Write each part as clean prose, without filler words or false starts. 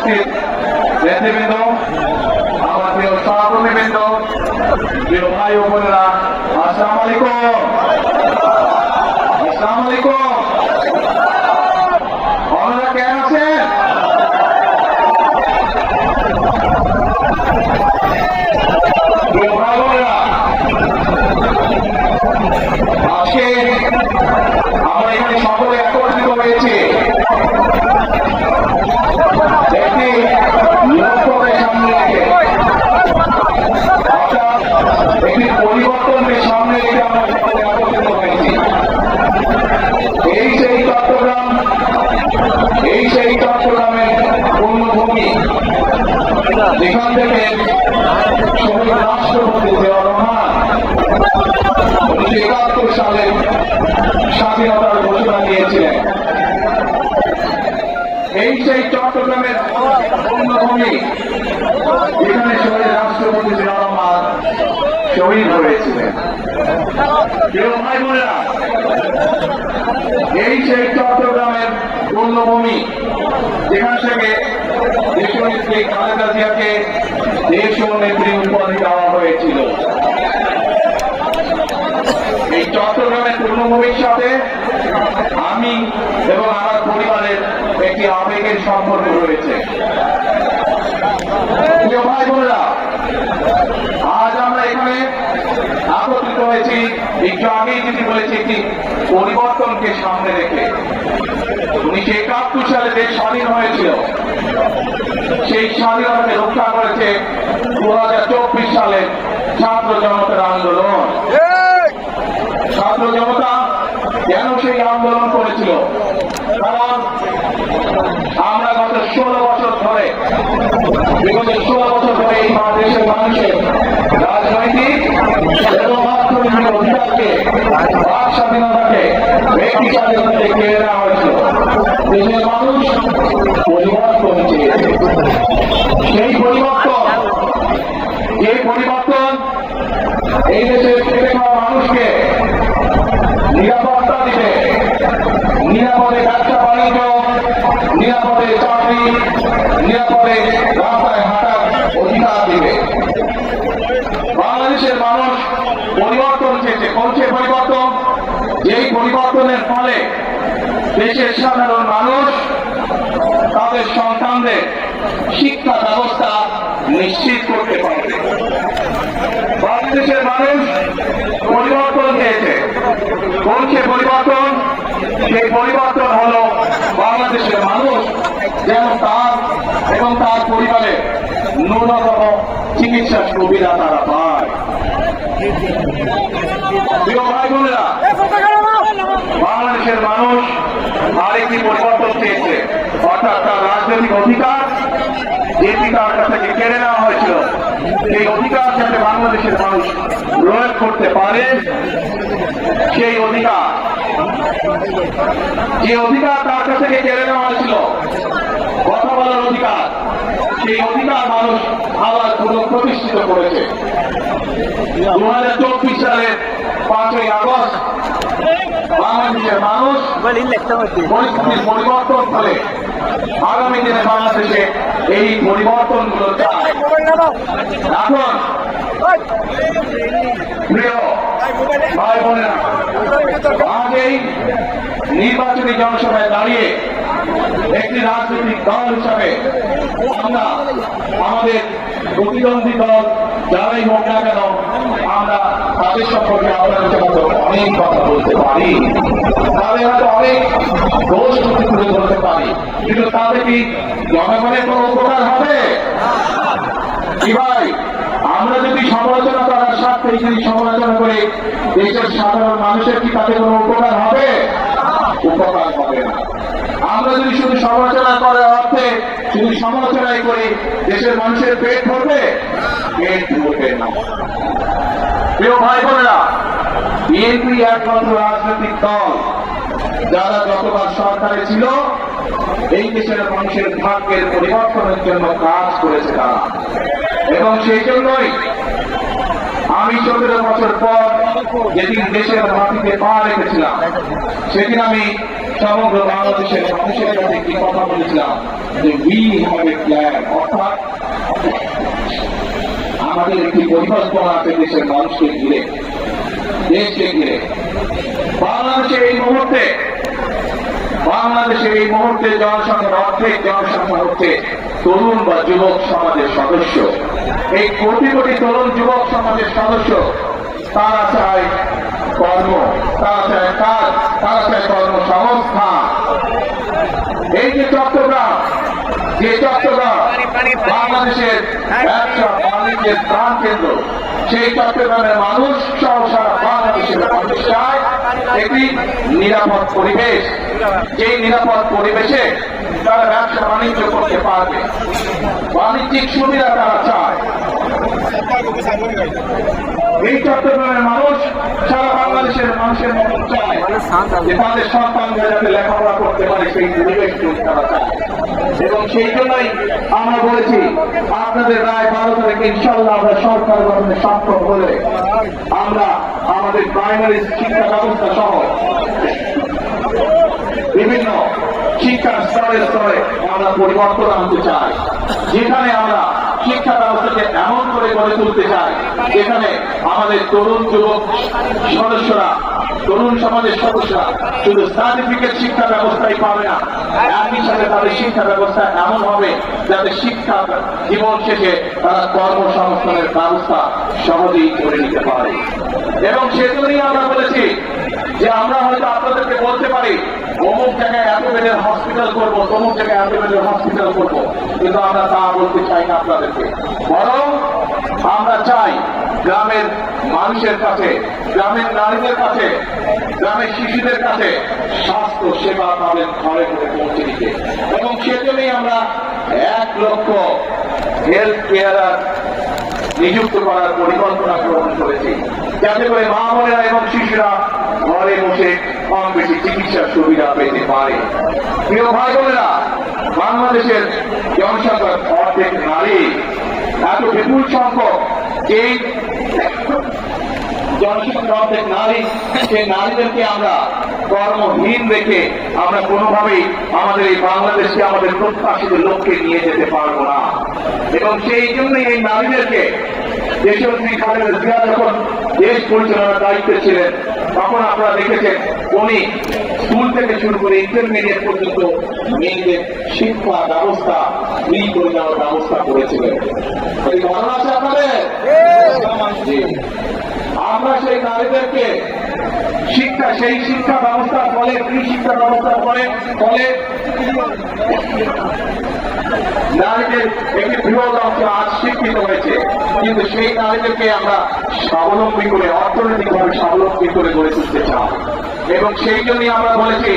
উপস্থিত নেতৃবৃন্দ, আমার প্রিয় সহকর্মীবৃন্দ, প্রিয় ভাই ও বোনেরা, আসসালামু আলাইকুম। আসসালামু আলাইকুম। আপনারা কেমন আছেন? প্রিয় ভাই বোনেরা, আজকে আমরা এখানে সকলে একত্রিত হয়েছি একটি লক্ষ্যকে সামনে রেখে, অর্থাৎ একটি পরিবর্তনকে সামনে রেখে আমরা সকলে একত্রিত হয়েছি। এই সেই চট্টগ্রামের পূর্ণভূমি, যেখান থেকে শহীদ রাষ্ট্রপতি জিয়াউর রহমান 1971 সালে স্বাধীনতার ঘোষণা দিয়েছিলেন। এই সেই চট্টগ্রামের পূর্ণভূমি, যেখানে শহীদ রাষ্ট্রপতি জিয়াউর রহমান শহীদ হয়েছিলেন। প্রিয় ভাই বোনেরা, এই সেই চট্টগ্রামের পূর্ণভূমি, যেখান থেকে দেশনেত্রী খালেদা জিয়াকে দেশীয় নেত্রী উপাধি দেওয়া হয়েছিল। এই চট্টগ্রামের পূর্ণভূমির সাথে আমি এবং আমার পরিবারের একটি আবেগের সম্পর্ক রয়েছে। প্রিয় ভাই বোনেরা, আজ আমরা এখানে একত্রিত হয়েছি একটু আগেই যেটি বলেছি, একটি পরিবর্তনকে সামনে রেখে। 1971 সালে দেশ স্বাধীন হয়েছিল, সেই স্বাধীনতাকে রক্ষা করেছে 2024 সালে ছাত্র জনতার আন্দোলন। ছাত্র জনতা কেন সেই আন্দোলন করেছিল? কারণ আমরা গত 16 বছর ধরে, বিগত 16 বছর ধরে এই দেশের মানুষের রাজনৈতিক এবং অর্থনৈতিক অধিকারকে, বাক স্বাধীনতাকে, ব্যক্তি স্বাধীনতাকে কেড়ে নেওয়া হয়েছিল। দেশের মানুষ পরিবর্তন চেয়েছে। সেই পরিবর্তন, এই পরিবর্তন এই দেশের খেটে খাওয়া মানুষকে নিরাপত্তা দিবে, নিরাপদে ব্যবসা বাণিজ্য, নিরাপদে চাকরি, নিরাপদে রাস্তায় হাঁটার অধিকার দিবে। বাংলাদেশের মানুষ পরিবর্তন চেয়েছে। করছে পরিবর্তন, যেই পরিবর্তনের ফলে দেশের সাধারণ মানুষ তাদের সন্তানদের শিক্ষা ব্যবস্থা নিশ্চিত করতে পারবে। বাংলাদেশের মানুষ পরিবর্তন চেয়েছে। করছে পরিবর্তন, সেই পরিবর্তন হলো বাংলাদেশের মানুষ যেন তার এবং তার পরিবারের ন্যূনতম চিকিৎসা সুবিধা তারা পায়। প্রিয় ভাই বোনেরা, বাংলাদেশের মানুষ আরেকটি পরিবর্তন চেয়েছে, অর্থাৎ তার রাজনৈতিক অধিকার, যেটি তার কাছ থেকে কেড়ে নেওয়া হয়েছিল, সেই অধিকার যাতে বাংলাদেশের মানুষ প্রয়োগ করতে পারে। সেই অধিকার, যে অধিকার তার কাছ থেকে কেড়ে নেওয়া হয়েছিল, কথা বলার অধিকার, সেই অধিকার মানুষ আবার পুনঃপ্রতিষ্ঠিত করেছে। 2024 সালের 5ই আগস্ট বাংলাদেশের মানুষ পরিস্থিতির পরিবর্তন ফলে আগামী দিনে বাংলাদেশে এই পরিবর্তনগুলো চায়। এখন প্রিয় ভাই বোনেরা, আজ এই নির্বাচনী জনসভায় দাঁড়িয়ে একটি রাজনৈতিক দল হিসাবে আমরা আমাদের প্রতিদ্বন্দ্বী দল যারাই হোক না কেন, আমরা তাদের সম্পর্কে আপনাদের সাথে অনেক কথা বলতে পারি, তাদের হয়তো অনেক দোষ তুলে ধরতে পারি, কিন্তু তাদের কি জনগণের কোনো উপকার হবে? কি ভাই, আমরা যদি সমালোচনা করার স্বার্থে যদি সমালোচনা করে দেশের সাধারণ মানুষের কি তাতে কোনো উপকার হবে? উপকার হবে না। আমরা যদি শুধু সমালোচনা করার অর্থে শুধু সমালোচনাই করি, দেশের মানুষের পেট ভরবে? পেট ভরবে না। প্রিয় ভাই বোনেরা, বিএনপি একমাত্র রাজনৈতিক দল যারা যতবার সরকারে ছিল এই দেশের মানুষের ভাগ্যের পরিবর্তনের জন্য কাজ করেছে তারা, এবং সেই জন্যই আমি 17 বছর পর যেদিন দেশের মাটিতে পা রেখেছিলাম, সেদিন আমি সমগ্র বাংলাদেশের মানুষের কাছে একটি কথা বলেছিলাম যে উই হ্যাভ এ প্ল্যান, অর্থাৎ আমাদের একটি পরিকল্পনা আছে দেশের মানুষকে ঘিরে, দেশকে ঘিরে। বাংলাদেশের এই মুহূর্তে জনসংখ্যার অর্ধেক জনসংখ্যা হচ্ছে তরুণ বা যুবক সমাজের সদস্য। এই কোটি কোটি তরুণ যুবক সমাজের সদস্য তারা চায় কর্ম, তারা চায় কাজ, তারা চায় কর্মসংস্থান। এই যে চট্টগ্রাম বাংলাদেশের ব্যবসা বাণিজ্যের প্রাণ কেন্দ্র, সেই চট্টগ্রামের মানুষ সহ সারা বাংলাদেশের মানুষ চায় একটি নিরাপদ পরিবেশ, যেই নিরাপদ পরিবেশে তারা ব্যবসা বাণিজ্য করতে পারবে, বাণিজ্যিক সুবিধা তারা চায়। এই চট্টগ্রামের মানুষ সারা বাংলাদেশের মানুষের মতো চায় যে তাদের সন্তানরা যাতে লেখাপড়া করতে পারে, সেই পরিবেশ তারা চায়। এবং সেই জন্যই আমরা বলেছি আপনাদের রায় 12 তারিখে ইনশাল্লাহ আমরা সরকার গঠনে সক্ষম হলে আমরা আমাদের প্রাইমারি শিক্ষা ব্যবস্থা সহ বিভিন্ন শিক্ষার স্তরে স্তরে আমরা পরিবর্তন আনতে চাই, যেখানে আমরা শিক্ষা ব্যবস্থাকে এমন করে গড়ে তুলতে চাই যেখানে আমাদের তরুণ যুবক সদস্যরা, তরুণ সমাজের সদস্যরা শুধু সার্টিফিকেট শিক্ষা ব্যবস্থাই পাবে না, একই সাথে তাদের শিক্ষা ব্যবস্থা এমন হবে যাতে শিক্ষা জীবন শেষে তারা কর্মসংস্থানের ব্যবস্থা সহজেই করে নিতে পারে। এবং সেজন্যই আমরা বলেছি যে আমরা হয়তো আপনাদেরকে বলতে পারি অমুক জায়গায় এত বেডের হসপিটাল করবো, তমুক জায়গায় এত বেডের হসপিটাল করবো, কিন্তু আমরা তা বলতে চাই না আপনাদেরকে। বরং আমরা চাই গ্রামের মানুষের কাছে, গ্রামের নারীদের কাছে, গ্রামের শিশুদের কাছে স্বাস্থ্য সেবা তাদের ঘরে ঘরে পৌঁছে দিতে। এবং সেজন্যই আমরা 1 লক্ষ হেলথ কেয়ারার নিযুক্ত করার পরিকল্পনা গ্রহণ করেছি, যাতে করে মা বোনেরা এবং শিশুরা ঘরে বসে কম বেশি চিকিৎসার সুবিধা পেতে পারে। প্রিয় ভাই বোনেরা, বাংলাদেশের জনসংখ্যার অর্ধেক নারী, এত বিপুল সংখ্যক এই জনসংখ্যার অর্ধেক নারী, সেই নারীদেরকে আমরা কর্মহীন রেখে আমরা কোনোভাবেই আমাদের এই বাংলাদেশকে আমাদের প্রত্যাশিত লক্ষ্যে নিয়ে যেতে পারবো না। এবং সেই জন্যই এই নারীদেরকে দেশনেত্রী খালেদা জিয়া যখন দেশ পরিচালনার দায়িত্বে ছিলেন তখন আপনারা দেখেছেন উনি স্কুল থেকে শুরু করে ইন্টারমিডিয়েট পর্যন্ত মেয়েদের শিক্ষা ব্যবস্থা ফ্রি করে দেওয়ার ব্যবস্থা করেছিলেন। ধারণা আছে আপনাদের? আমরা সেই নারীদেরকে সেই শিক্ষা ব্যবস্থার ফলে, ফ্রি শিক্ষা ব্যবস্থার ফলে নারীদের একটি বৃহৎ অংশ আজ শিক্ষিত হয়েছে, কিন্তু সেই নারীদেরকে আমরা স্বাবলম্বী করে, অর্থনৈতিকভাবে স্বাবলম্বী করে গড়ে তুলতে চাই। এবং সেই জন্যই আমরা বলেছি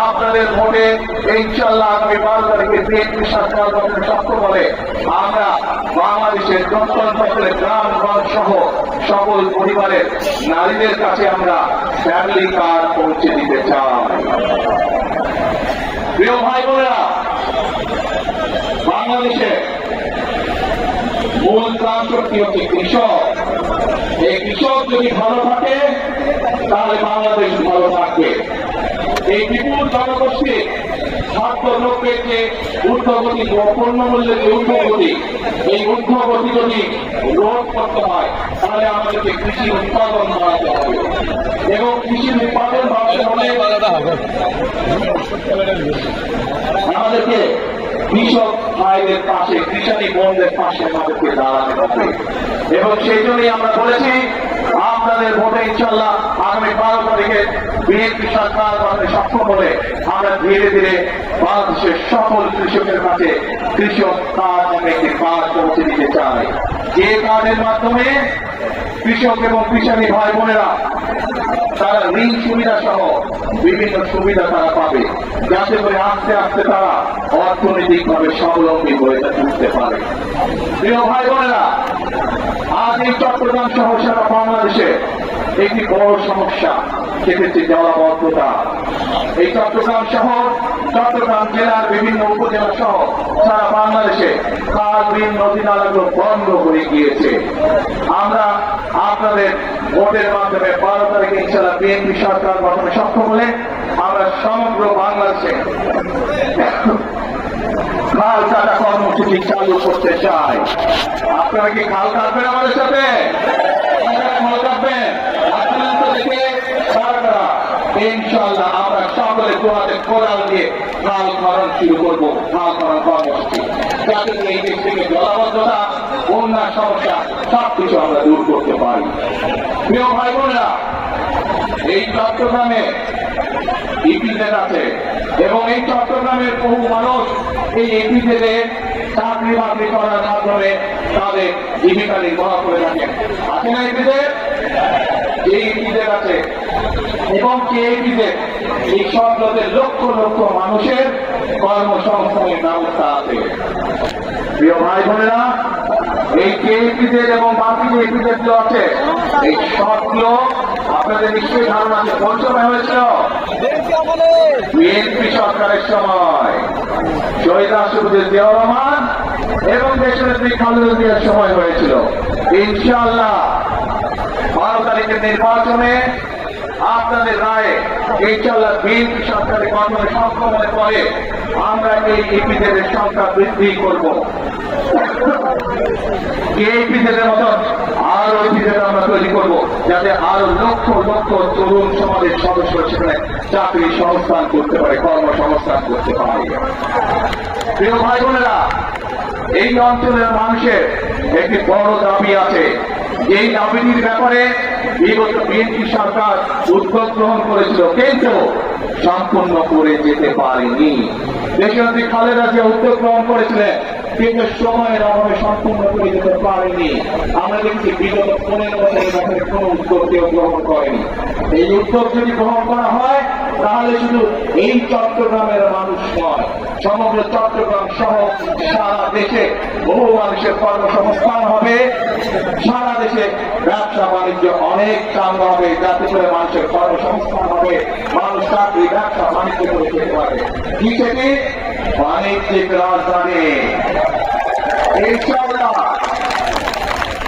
আপনাদের ভোটে ইনশাআল্লাহ আগামী 12 তারিখে বিএনপি সরকার গঠনে সক্ষম হলে আমরা বাংলাদেশের প্রত্যন্ত গ্রামগঞ্জ সহ সকল পরিবারের নারীদের কাছে আমরা ফ্যামিলি কার্ড পৌঁছে দিতে চাই। প্রিয় ভাই বোনেরা, বাংলাদেশে মূল প্রাণ শক্তি হচ্ছে কৃষক। এই কৃষক যদি ভালো থাকে তাহলে বাংলাদেশ ভালো থাকবে। এই বিপুল জনগোষ্ঠী খাদ্যদ্রব্যের যে ঊর্ধ্বগতি, পণ্য মূল্যের যে ঊর্ধ্বগতি, এই ঊর্ধ্বগতি যদি রোধ করতে হয় তাহলে আমাদেরকে কৃষি উৎপাদন বাড়াতে হবে। এবং কৃষি উৎপাদন বাড়াতে হলে আমাদেরকে কৃষক ভাইদের পাশে, কৃষানী বোনদের পাশে আমাদেরকে দাঁড়াতে হবে। এবং সেই জন্যই আমরা বলেছি আপনাদের ভোটে ইনশাআল্লাহ আগামী 12 তারিখে বিএনপি সরকার গঠনে সক্ষম হলে আমরা ধীরে ধীরে বাংলাদেশের সকল কৃষকের কাছে কৃষক কার্ড নামে একটি কার্ড পৌঁছে দিতে চাই, যে কার্ডের মাধ্যমে কৃষক এবং কৃষানী ভাই বোনেরা তারা ঋণ সুবিধা সহ বিভিন্ন সুবিধা তারা পাবে, যাতে করে আস্তে আস্তে তারা অর্থনৈতিকভাবে স্বাবলম্বী হয়ে উঠতে পারে। প্রিয় ভাই বোনেরা, আজ এই চট্টগ্রাম সহ সারা বাংলাদেশে একটি বড় সমস্যা সেক্ষেত্রে জলাবদ্ধতা। এই চট্টগ্রাম শহর, চট্টগ্রাম জেলার বিভিন্ন উপজেলা সহ সারা বাংলাদেশে খাল, বিল, নদী নালাগুলো বন্ধ হয়ে গিয়েছে। আমরা আপনাদের ভোটের মাধ্যমে 12 তারিখে ইনশাআল্লাহ বিএনপি সরকার গঠনে সক্ষম হলে আমরা সমগ্র বাংলাদেশে খাল কাটা কর্মসূচি চালু করতে চাই। আপনারা কি খাল কাটবেন আমাদের সাথে? খাল কাটবেন? ইনশাআল্লাহ আমরা সকলে দোয়াতে কোরআন দিয়ে খাল খনন শুরু করবো, খাল খনন কর্মসূচি, যাতে এই দেশ থেকে জলাবদ্ধতা, বন্যার সমস্যা সবকিছু আমরা দূর করতে পারি। প্রিয় ভাই বোনেরা, এই চট্টগ্রামে ইপিজেড আছে এবং এই চট্টগ্রামের বহু মানুষ এই ইপিজেডে চাকরি বাকরি করার মাধ্যমে তাদের জীবিকা নির্বাহ করে থাকেন। আছে না ইপিজেড? এই ইপিজেড আছে এবং এই সবগুলোতে লক্ষ লক্ষ মানুষের কর্মসংস্থানের ব্যবস্থা আছে। প্রিয় ভাই বোনেরা, এই কেএপিজেড এবং বাকি যে ইপিজেড গুলো আছে, এই সবগুলো আপনাদের নিশ্চয়ই ধারণা আছে কোন সময় হয়েছিল? বিএনপি সরকারের সময়, শহীদ রাষ্ট্রপতি জিয়াউর রহমান এবং দেশনেত্রী খালেদা জিয়ার সময় হয়েছিল। ইনশাআল্লাহ 12 তারিখের নির্বাচনে আপনাদের রায়ে ইনশাআল্লাহ বিএনপি সরকারের গঠনে সংক্রমণের পরে আমরা এই ইপিজেডের সংখ্যা বৃদ্ধি করব। ইপিজেডের মতন আরো ইপিজেড আমরা তৈরি করব, যাতে আরো লক্ষ লক্ষ তরুণ সমাজের সদস্য সেখানে চাকরি সংস্থান করতে পারে, কর্মসংস্থান করতে পারে। প্রিয় ভাই বোনেরা, এই অঞ্চলের মানুষের একটি বড় দাবি আছে। এই দাবিটির ব্যাপারে বিগত বিএনপি সরকার উদ্যোগ গ্রহণ করেছিল, কিন্তু সম্পূর্ণ করে যেতে পারেনি। দেশনেত্রী খালেদা জিয়া উদ্যোগ গ্রহণ করেছিলেন, কিন্তু সময়ের অভাবে সম্পূর্ণ করে যেতে পারেনি। আমরা দেখছি বিগত 15 বছরের ব্যাপারে কোন উদ্যোগ কেউ গ্রহণ করেনি। এই উদ্যোগ যদি গ্রহণ করা হয়, তাহলে শুধু এই চট্টগ্রামের মানুষ নয়, সমগ্র চট্টগ্রাম সহ সারা দেশে বহু মানুষের কর্মসংস্থান হবে, সারা দেশে ব্যবসা বাণিজ্য অনেক চাঙ্গা হবে, যাতে করে মানুষের কর্মসংস্থান হবে, মানুষ চাকরি ব্যবসা বাণিজ্য করে খেতে পারে। কি সেটি? বাণিজ্যিক রাজধানী। ইনশাআল্লাহ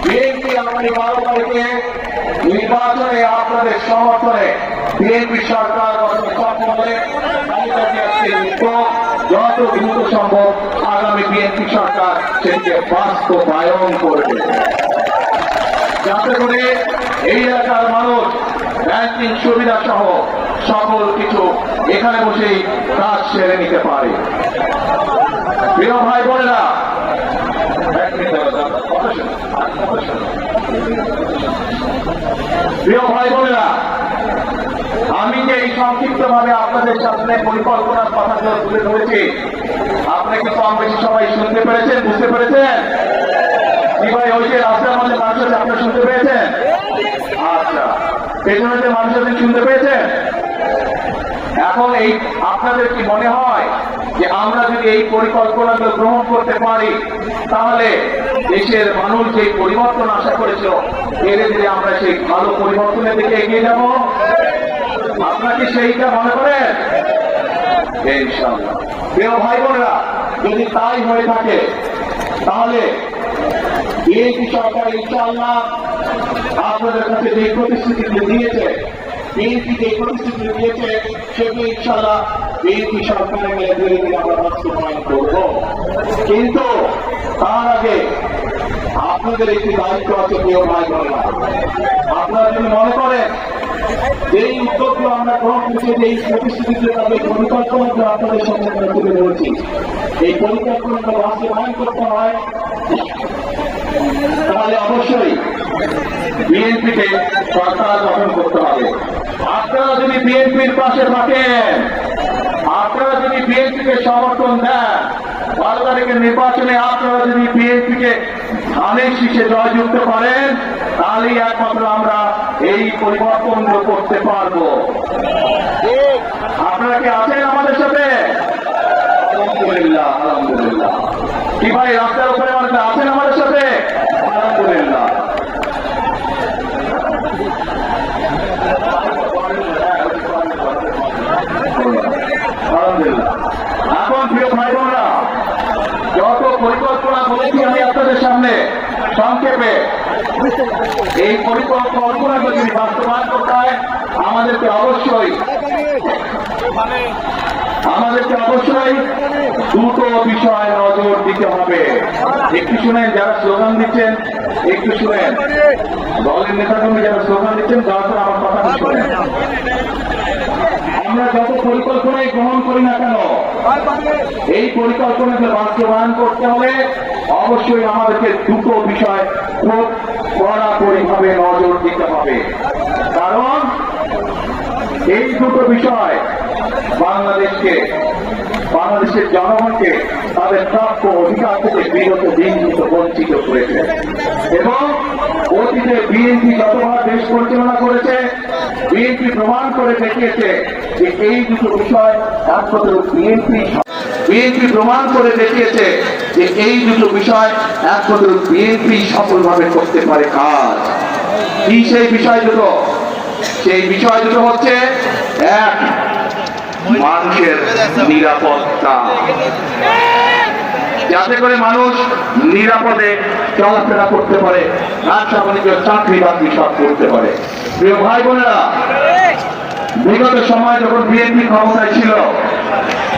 বিএনপি আগামী 12 তারিখে নির্বাচনে আপনাদের সমর্থনে বিএনপি সরকার গঠনে সক্ষম হলে যত দ্রুত সম্ভব আগামী বিএনপি সরকার সেটিকে বাস্তবায়ন করবে, যাতে করে এই এলাকার মানুষ ব্যাংকিং সুবিধা সহ সকল কিছু এখানে বসেই কাজ সেরে নিতে পারে। প্রিয় ভাই বোনেরা, প্রিয় ভাই বোনেরা, আমি যে এই সংক্ষিপ্ত ভাবে আপনাদের সামনে পরিকল্পনার কথাগুলো তুলে ধরেছি, আপনাকে কম বেশি সবাই শুনতে পেরেছেন, বুঝতে পেরেছেন? কি ভাই, ওই যে রাস্তার মধ্যে মানুষ আছে, আপনারা শুনতে পেয়েছেন? আচ্ছা, পেছনে যে মানুষ আছে শুনতে পেয়েছেন? এখন এই আপনাদের কি মনে হয় যে আমরা যদি এই পরিকল্পনাগুলো গ্রহণ করতে পারি, তাহলে দেশের মানুষ যে পরিবর্তন আশা করেছিল, ধীরে ধীরে আমরা সেই ভালো পরিবর্তনের দিকে এগিয়ে যাব? আপনারা কি সেইটা মনে করেন? ইনশাআল্লাহ। প্রিয় ভাই বোনেরা, যদি তাই হয়ে থাকে, তাহলে বিএনপি সরকার ইনশাআল্লাহ আপনাদের কাছে যে প্রতিশ্রুতি দিয়েছে, বিএনপি যে প্রতিশ্রুতি দিয়েছে, সেগুলো ইনশাআল্লাহ বিএনপি সরকারের মেলে ধীরে ধীরে আমরা বাস্তবায়ন করব। কিন্তু তার আগে আপনাদের একটি দায়িত্ব আছে। প্রিয় ভাই বোনেরা, আপনারা যদি মনে করেন যেই উদ্যোগগুলো আমরা গ্রহণ করছি, এই প্রতিশ্রুতিতে তাদের পরিকল্পনাগুলো আপনাদের সামনে তুলে ধরেছি, এই পরিকল্পনাগুলো বাস্তবায়ন করতে হয়, তাহলে অবশ্যই বিএনপিকে সরকার গঠন করতে হবে। আপনারা যদি বিএনপির পাশে থাকেন, আপনারা যদি বিএনপিকে সমর্থন দেন, 12 তারিখের নির্বাচনে আপনারা যদি বিএনপিকে ধানের শীষে জয়যুক্ত করেন, তাহলেই একমাত্র আমরা এই পরিবর্তনগুলো করতে পারবো। আপনারা কি আছেন আমাদের সাথে? আলহামদুলিল্লাহ, আলহামদুলিল্লাহ। কি ভাই, রাস্তার উপরে মানুষ আছেন আমাদের সাথে? আলহামদুলিল্লাহ। আলহামদুলিল্লাহ। এখন প্রিয় ভাই বোনরা, যত পরিকল্পনা বলেছি আমি আপনাদের সামনে, সংক্ষেপে এই পরিকল্পনা যদি বাস্তবায়ন করতে হয় আমাদেরকে অবশ্যই দুটো বিষয় নজর দিতে হবে। একটু শুনেন, যারা স্লোগান দিচ্ছেন একটু শুনেন, দলের নেতাকর্মী যারা স্লোগান দিচ্ছেন তারপর আমার কথা শুনেন। আমরা যত পরিকল্পনাই গ্রহণ করি না কেন, এই পরিকল্পনাকে বাস্তবায়ন করতে হলে অবশ্যই আমাদেরকে দুটো বিষয় খুব কড়াকড়িভাবে নজর দিতে হবে। কারণ এই দুটো বিষয় বাংলাদেশের জনগণকে তাদের প্রাপ্য অধিকার থেকে বঞ্চিত করেছে। এবং অতীতে বিএনপি যতবার দেশ পরিচালনা করেছে, বিএনপি প্রমাণ করে দেখিয়েছে যে এই দুটো বিষয় একমাত্র বিএনপি প্রমাণ করে দেখিয়েছে যে এই দুটো বিষয় একমাত্র বিএনপি সফলভাবে করতে পারে কাজ। কি সেই বিষয় দুটো? সেই বিষয় দুটো হচ্ছে, এক, মানুষের নিরাপত্তা, যাতে করে মানুষ নিরাপদে চলাফেরা করতে পারে, ব্যবসা বাণিজ্য, চাকরি বাকরি সব করতে পারে। প্রিয় ভাই বোনেরা, বিগত সময় যখন বিএনপি ক্ষমতায় ছিল,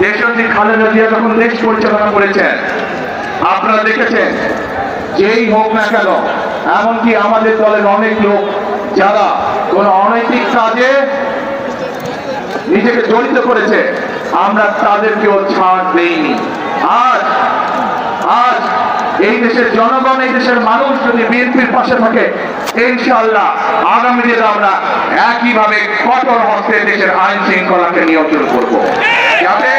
দেশনেত্রী খালেদা জিয়া যখন দেশ পরিচালনা করেছেন, আপনারা দেখেছেন যেই হোক না কেন, এমনকি আমাদের দলের অনেক লোক যারা কোন অনৈতিক কাজে নিজেকে জড়িত করেছে, আমরা তাদেরকেও ছাড় দেইনি। আজ এই দেশের জনগণ, এই দেশের মানুষ যদি বিএনপির পাশে থাকে, ইনশাআল্লাহ আগামী দিনে আমরা একইভাবে কঠোর হস্তে দেশের আইন শৃঙ্খলাকে নিয়ন্ত্রণ করব, যাতে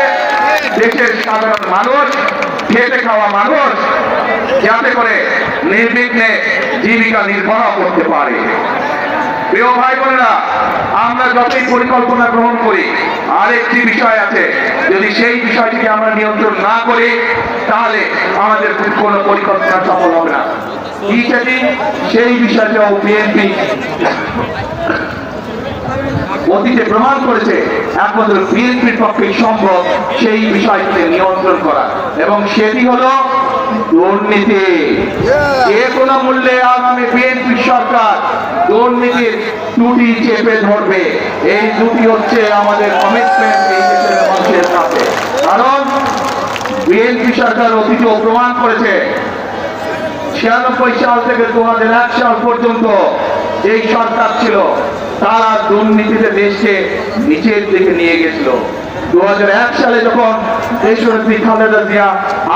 দেশের সাধারণ মানুষ, খেটে খাওয়া মানুষ যাতে করে নির্বিঘ্নে জীবিকা নির্বাহ করতে পারে। প্রিয় ভাই বোনেরা, আমরা যতই পরিকল্পনা গ্রহণ করি, আরেকটি বিষয় আছে, যদি সেই বিষয়টিকে আমরা নিয়ন্ত্রণ না করি তাহলে আমাদের কোনো পরিকল্পনা সফল হবে না। সেই বিষয়টাও বিএনপি অতীতে প্রমাণ করেছে একমাত্র বিএনপির পক্ষে সম্ভব সেই বিষয়টিকে নিয়ন্ত্রণ করা, এবং সেটি হলো দুর্নীতি। যে কোনো মূল্যে আগামী বিএনপি সরকার দুর্নীতির ত্রুটি চেপে ধরবে। এই দুটি হচ্ছে আমাদের কমিটমেন্ট এই দেশের মানুষের সাথে। কারণ বিএনপি সরকার অতীতেও প্রমাণ করেছে, 96 সাল থেকে 2001 সাল পর্যন্ত এই সরকার ছিল, তারা দুর্নীতিতে দেশকে নিচের দিকে নিয়ে গেছিল। 2001 সালে যখন দেশনেত্রী খালেদা জিয়া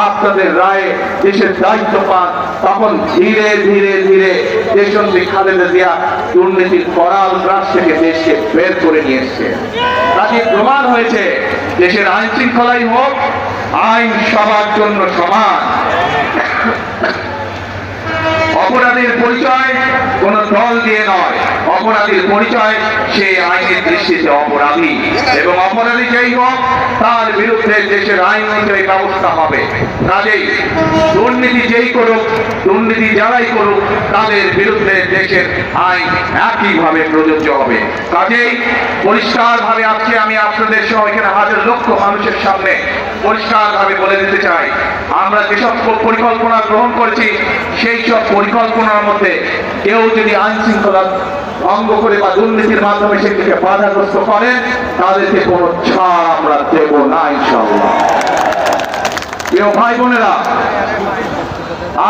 আপনাদের রায়ে দেশের দায়িত্ব পান, তখন ধীরে ধীরে ধীরে দেশনেত্রী খালেদা জিয়া দুর্নীতির করাল গ্রাস থেকে দেশকে বের করে নিয়ে এসছে। তাতে প্রমাণ হয়েছে দেশের আইন শৃঙ্খলাই হোক, আইন সবার জন্য সমান। অপরাধীর পরিচয় কোন দল দিয়ে নয়, অপরাধীর পরিচয় সে আইনের দৃষ্টিতে অপরাধী, এবং অপরাধী যেই হোক তার বিরুদ্ধে দেশের আইন অনুযায়ী ব্যবস্থা হবে। কাজেই দুর্নীতি যেই করুক, দুর্নীতি যারাই করুক, তাদের বিরুদ্ধে দেশের আইন একইভাবে প্রযোজ্য হবে। কাজেই পরিষ্কার ভাবে আজকে আমি আপনাদের সহ এখানে হাজার লক্ষ মানুষের সামনে পরিষ্কার ভাবে বলে দিতে চাই, আমরা যেসব পরিকল্পনা গ্রহণ করেছি সেই সব পরিকল্পনার মধ্যে কেউ যদি আইন শৃঙ্খলা ভঙ্গ করে বা দুর্নীতির মাধ্যমে সেটিকে বাধাগ্রস্ত করেন, তাদেরকে কোনো ছাড় আমরা দেব না ইনশাআল্লাহ। প্রিয় ভাই বোনেরা,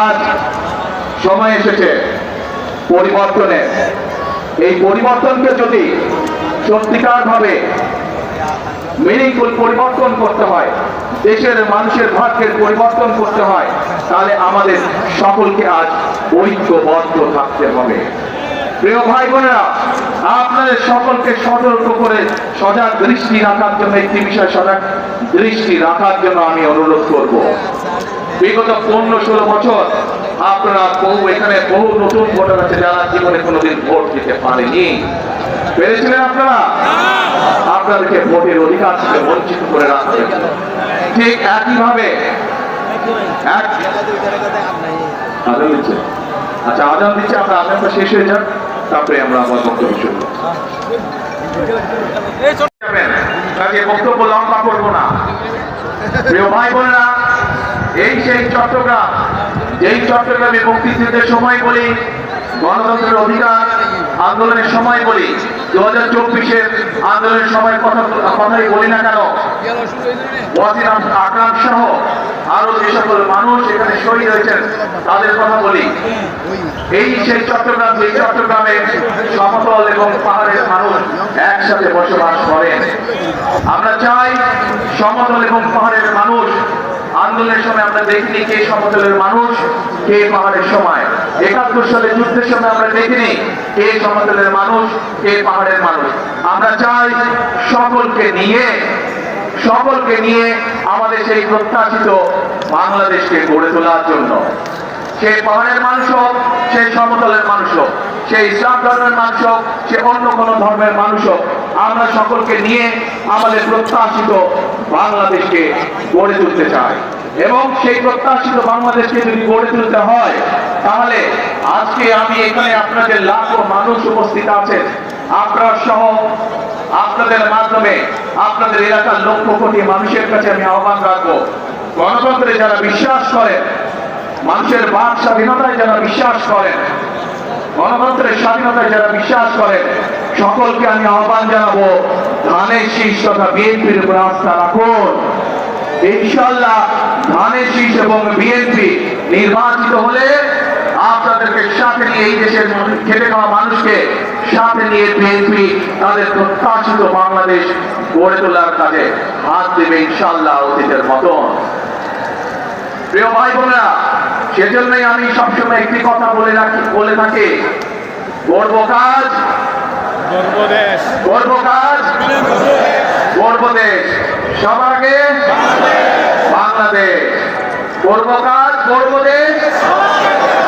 আজ সময় এসেছে পরিবর্তনের। এই পরিবর্তনকে যদি সত্যিকার ভাবে মিনিংফুল পরিবর্তন করতে হয়, দেশের মানুষের ভাগ্যের পরিবর্তন করতে হয়, তাহলে আমাদের সকলকে আজ ঐক্যবদ্ধ থাকতে হবে। প্রিয় ভাই বোনেরা, আপনাদের সকলকে সতর্ক করে সজাগ দৃষ্টি রাখার জন্য, একটি বিষয় সজাগ দৃষ্টি রাখার জন্য আমি অনুরোধ করব। বিগত 15-16 বছর আপনারা এখানে বহু নতুন ভোটার আছে যারা জীবনে কোনোদিন ভোট দিতে পারেনি। পেরেছিলেন আপনারা? আপনাদেরকে ভোটের অধিকার থেকে বঞ্চিত করে রাখতে, ঠিক একইভাবে আজান দিচ্ছে। আচ্ছা, আজান দিচ্ছে, আমরা আজানটা শেষ হয়ে যাক, তারপরে আমরা আবার বক্তব্য শুরু করব। বক্তব্য লম্বা করবো না। প্রিয় ভাই বোনেরা, এই সেই চট্টগ্রাম, যেই চট্টগ্রামে মুক্তিযুদ্ধের সময় বলি, গণতন্ত্রের অধিকার আন্দোলনের সময় বলি, 2024-এর আন্দোলনের সময় কথাই বলি না কেন, ওয়াজির আকরাম সহ আরো যে সকল মানুষ এখানে শহীদ হয়েছেন তাদের কথা বলি। এই সেই চট্টগ্রাম, যে চট্টগ্রামে সমতল এবং পাহাড়ের মানুষ একসাথে বসবাস করেন। আমরা চাই সমতল এবং পাহাড়ের মানুষ, আন্দোলনের সময় আমরা দেখিনি কে সমতলের মানুষ কে পাহাড়ের সময়, 71 সালে যুদ্ধের সময় আমরা দেখিনি কে সমতলের মানুষ কে পাহাড়ের মানুষ। আমরা চাই সকলকে নিয়ে আমাদের সেই প্রত্যাশিত বাংলাদেশকে গড়ে তোলার জন্য, সে পাহাড়ের মানুষ হোক, সে সমতলের মানুষ হোক, সে ইসলাম ধর্মের মানুষ হোক, সে অন্য কোন ধর্মের মানুষ হোক, আমরা সকলকে নিয়ে আমাদের প্রত্যাশিত বাংলাদেশকে গড়ে তুলতে চাই। এবং সেই প্রত্যাশিত বাংলাদেশকে যদি গড়ে তুলতে হয়, তাহলে আজকে আমি এখানে আপনাদের লাখো মানুষ উপস্থিত আছেন, আপনারা সহ আপনাদের মাধ্যমে আপনাদের এলাকার লক্ষ কোটি মানুষের কাছে আমি আহ্বান রাখবো, গণতন্ত্রে যারা বিশ্বাস করেন, মানুষের বাক স্বাধীনতায় যারা বিশ্বাস করেন, গণতন্ত্রের স্বাধীনতায় যারা বিশ্বাস করেন, সকলকে আমি আহ্বান জানাবো, ধানের শীষ তথা বিএনপির উপর আস্থা রাখুন। ইনশাআল্লাহ ধানের শীষ এবং বিএনপি নির্বাচিত হলে আপনাদেরকে সাথে নিয়ে, এই দেশের খেটে খাওয়া মানুষকে সাথে নিয়ে বিএনপি তাদের প্রত্যাশিত বাংলাদেশ গড়ে তোলার কাজে হাত দেবে ইনশাআল্লাহ অতীতের মতন। প্রিয় ভাই বোনেরা, সেজন্যই আমি সবসময় একটি কথা বলে থাকি, গর্ব কাজ, গর্ব কাজ, গর্ব দেশ, সবার আগে বাংলাদেশ। গর্ব কাজ, গর্ব দেশ,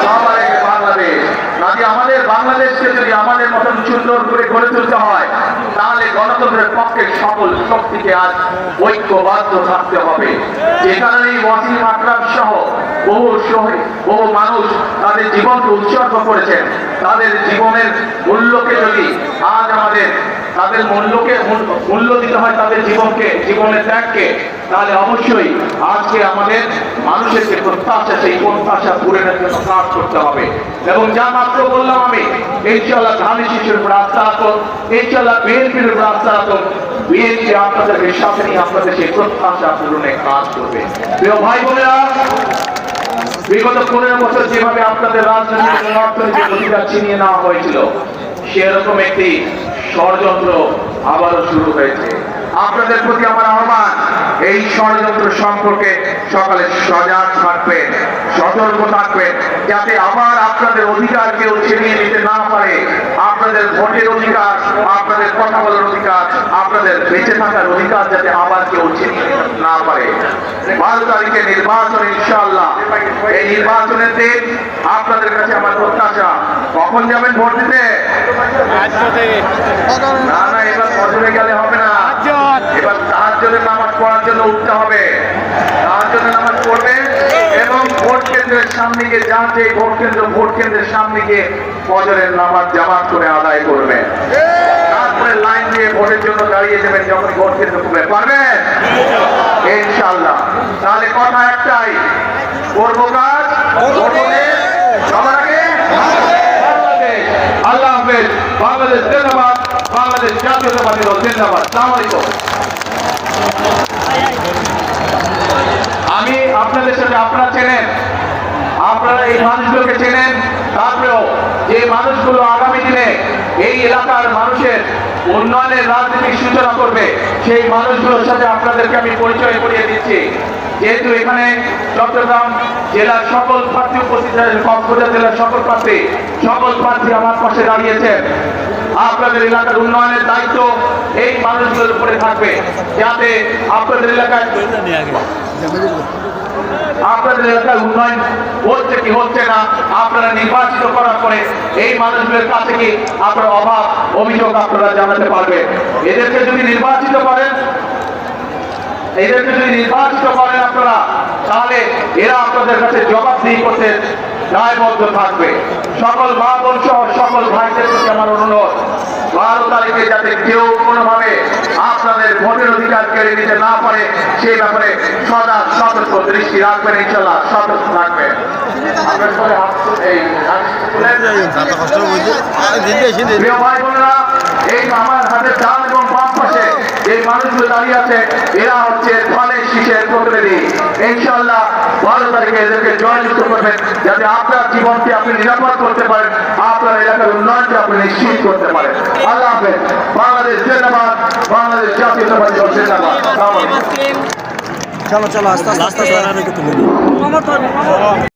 সবার আগে বাংলাদেশ। কাজে আমাদের বাংলাদেশকে যদি আমাদের মতন সুন্দর করে গড়ে তুলতে হয়, তাহলে গণতন্ত্রের পক্ষে সকল শক্তিকে আজ ঐক্যবদ্ধ থাকতে হবে। যে কারণে ওয়াজির আকরাম সহ বহু মানুষ তাদের জীবনকে উৎসর্গ করেছেন। তাদের জীবনের মূল্যকে যদি আজ আমাদের তাদের মূল্য দিতে হয়, তাদের জীবনের ত্যাগকে, তাহলে অবশ্যই আজকে আমাদের মানুষের যে প্রত্যাশা, সেই প্রত্যাশা পূরণের জন্য কাজ করতে হবে। এবং যা মাত্র বললাম আমি, ইনশাআল্লাহ ধানের শীষের উপর আস্থা রাখুন, ইনশাআল্লাহ বিএনপির উপর আস্থা রাখুন, বিএনপি আপনাদেরকে সাথে নিয়ে আপনাদের সেই প্রত্যাশা পূরণে কাজ করবে। প্রিয় ভাই বোনেরা, বিগত 15 বছর যেভাবে আপনাদের রাজনৈতিক এবং অর্থনৈতিক অধিকার ছিনিয়ে নেওয়া হয়েছিল, সেরকম একটি ষড়যন্ত্র আবারও শুরু হয়েছে। আপনাদের প্রতি আমার আহ্বান, এই ষড়যন্ত্র সম্পর্কে সকালে সজাগ থাকবেন, সতর্ক থাকবেন, যাতে আবার আপনাদের অধিকার কেউ ছিনিয়ে নিতে না পারে। আপনাদের ভোটের অধিকার, আপনাদের কথা বলার অধিকার, আপনাদের বেঁচে থাকার অধিকার যাতে আবার কেউ ছিনিয়ে নিতে না পারে। 12 তারিখে নির্বাচন, ইনশাআল্লাহ এই নির্বাচনের দিন আপনাদের কাছে আমার প্রত্যাশা, কখন যাবেন ভোট দিতে? না না, এবার ফজরে গেলে হবে না, এবার তাহাজ্জুদের নামাজ পড়ার জন্য উঠতে হবে। তাহাজ্জুদের নামাজ পড়বেন এবং ভোট কেন্দ্রের সামনে গিয়ে, যাতে ভোট কেন্দ্রের সামনে গিয়ে ফজরের নামাজ জামাত করে আদায় করবেন। তারপরে লাইন দিয়ে ভোটের জন্য দাঁড়িয়ে যাবেন যখন ভোট কেন্দ্র করবে, পারবেন ইনশাআল্লাহ। তাহলে কথা একটাই, করবো কাজ, সবার আগে বাংলাদেশ। আল্লাহ হাফেজ। বাংলাদেশ জিন্দাবাদ, বাংলাদেশ জাতীয়তাবাদী দল জিন্দাবাদ। আসসালামু আলাইকুম। আমি আপনাদের সাথে, আপনারা চেনেন, আপনারা এই মানুষগুলোকে চেনেন, তারপরেও যে মানুষগুলো আগামী দিনে এই এলাকার মানুষের উন্নয়নের রাজনীতির সূচনা করবে, সেই মানুষগুলোর সাথে আপনাদেরকে আমি পরিচয় করিয়ে দিচ্ছি। যেহেতু এখানে চট্টগ্রাম জেলার সকল প্রার্থী উপস্থিত আছেন, কক্সবাজার জেলার সকল প্রার্থী আমার পাশে দাঁড়িয়েছেন। আপনাদের এলাকার উন্নয়নের দায়িত্ব এই মানুষগুলোর উপরে থাকবে, যাতে আপনাদের এলাকায় উন্নয়ন হচ্ছে কি হচ্ছে না, আপনারা নির্বাচিত করার পরে এই মানুষগুলোর কাছে কি আপনার অভাব অভিযোগ আপনারা জানাতে পারবেন। এদেরকে যদি নির্বাচিত করেন আপনারা, তাহলে এরা আপনাদের কাছে জবাবদিহি করতে দায়বদ্ধ থাকবে। সকল মা বোন সহ সকল ভাইদের প্রতি আমার অনুরোধ, 12 তারিখে যাতে কেউ কোনোভাবে আপনাদের ভোটের অধিকার কেড়ে নিতে না পারে সেই ব্যাপারে সদা সতর্ক দৃষ্টি রাখবেন, ইনশাল্লাহ সতর্ক থাকবেন। প্রিয় ভাই বোনেরা, এই আমার হাতের ডান এবং বাম পাশে এই মানুষগুলো দাঁড়িয়ে আছে, এরা হচ্ছে ফলের শীষের প্রতিনিধি। ইনশাল্লাহ 12 তারিখে এদেরকে জয়যুক্ত করবেন যাতে আপনার জীবনকে আপনি নিরাপদ করতে পারেন, আপনার এলাকার উন্নয়নকে আপনি নিশ্চিত করতে পারেন। আল্লাহ হাফেজ। বাংলাদেশ জিন্দাবাদ, বাংলাদেশ জাতীয়তাবাদী দল জিন্দাবাদ। চলো চলো আস্তে আস্তে